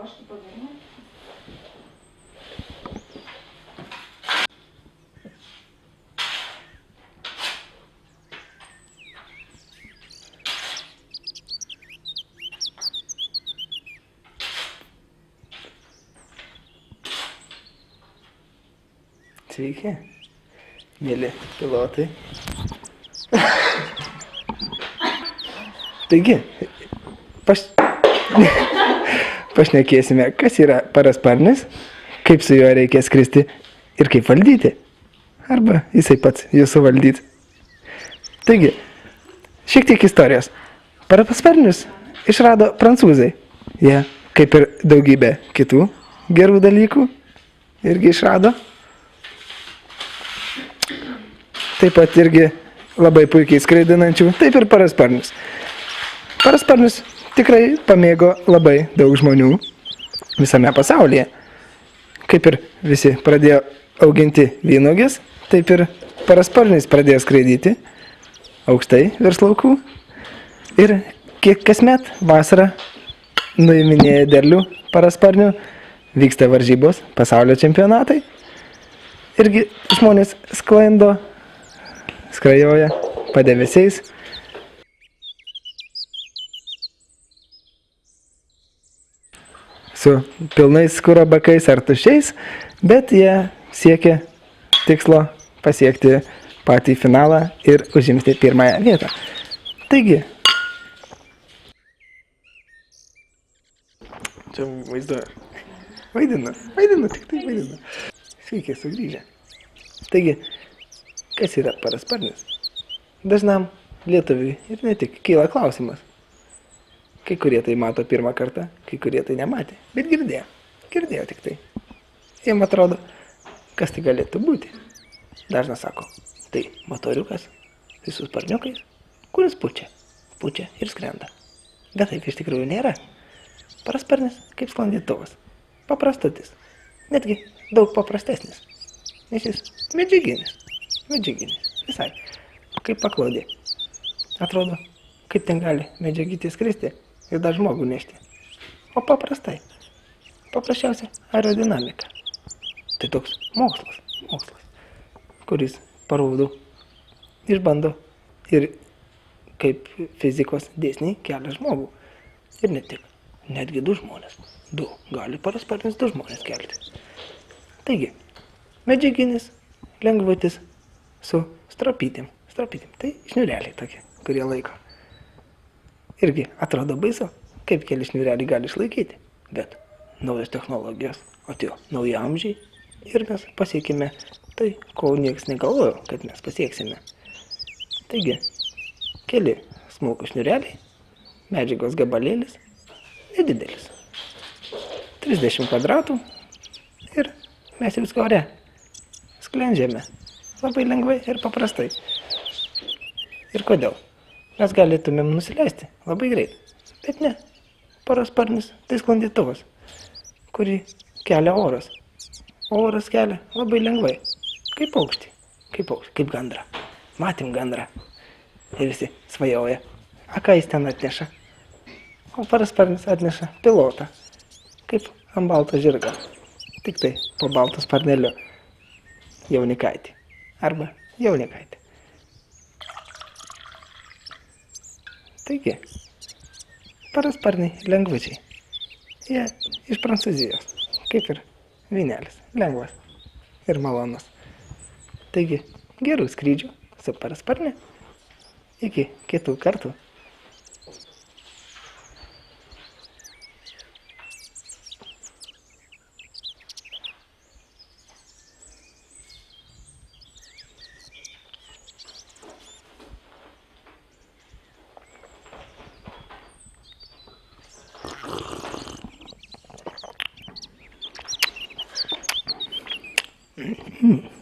Трошки поверну. Sveiki, mėly pilotai. Taigi, pašnekėsime, kas yra parasparnis, kaip su juo reikia skristi ir kaip valdyti. Arba jisai pats jūs suvaldyti. Taigi, šiek tiek istorijos. Parasparnius išrado prancūzai. Jie, kaip ir daugybė kitų gerų dalykų, irgi išrado. Taip pat irgi labai puikiai skraidinančių, taip ir parasparnius. Parasparnius tikrai pamėgo labai daug žmonių visame pasaulyje. Kaip ir visi pradėjo auginti vynuogės, taip ir parasparniais pradėjo skraidyti aukštai virš laukų. Ir kasmet vasarą nuiminėja derlių parasparnių, vyksta varžybos, pasaulio čempionatai. Irgi žmonės skrajoja padebesiais. Su pilnais kuro bakais ar tuščiais, bet jie siekia tikslo pasiekti patį finalą ir užimti pirmąją vietą. Taigi, čia vaidinu, tik tai vaidinu. Sveiki, sugrįžę. Taigi, kas yra parasparnis? Dažnam lietuviui ir ne tik kyla klausimas. Kai kurie tai mato pirmą kartą, kai kurie tai nematė, bet girdėjo tik tai. Jiem atrodo, kas tai galėtų būti. Dažnas sako, tai motoriukas, tai su sparniukais, kuris pučia ir skrenda. Bet taip iš tikrųjų nėra. Parasparnis kaip sklandytuvas, paprastutis, netgi daug paprastesnis, nes jis medžiaginis, visai, kaip paklodė. Atrodo, kaip ten gali medžiagytė skristi ir dar žmogų nešti. O paprasčiausia aerodinamika. Tai toks mokslas, kuris parodo, išbando ir kaip fizikos dėsniai kelia žmogų. Ir ne tik, netgi du žmonės. Gali parasparnis du žmonės kelti. Taigi, medžiaginis, lengvutis su stropytėm. Tai šniureliai tokie, kurie laiko. Irgi atrodo baisu, kaip keli šniureliai gali išlaikyti. Bet naujos technologijos, atėjo nauji amžiai ir mes pasiekime tai, ko niekas negalvojo, kad mes pasieksime. Taigi, keli smulkūs šniureliai, medžiagos gabalėlis, nedidelis. 30 kvadratų ir mes viską ore sklendžiame labai lengvai ir paprastai. Ir kodėl? Mes galėtumėm nusileisti labai greit, bet ne. Parasparnis tai sklandytuvas, kurį kelia oras. Oras kelia labai lengvai, kaip paukštį, kaip gandrą. Matėm gandrą ir visi svajoja. A ką jis ten atneša? O parasparnis atneša pilotą, kaip ant balto žirgo. Tik tai po balto sparneliu jaunikaitį arba jaunikaitį. Taigi, parasparniai lengvučiai. Jie iš Prancūzijos, kaip ir vynelis, lengvas ir malonus. Taigi, gerų skrydžių su parasparniu. Iki kitų kartų. Mm-hmm.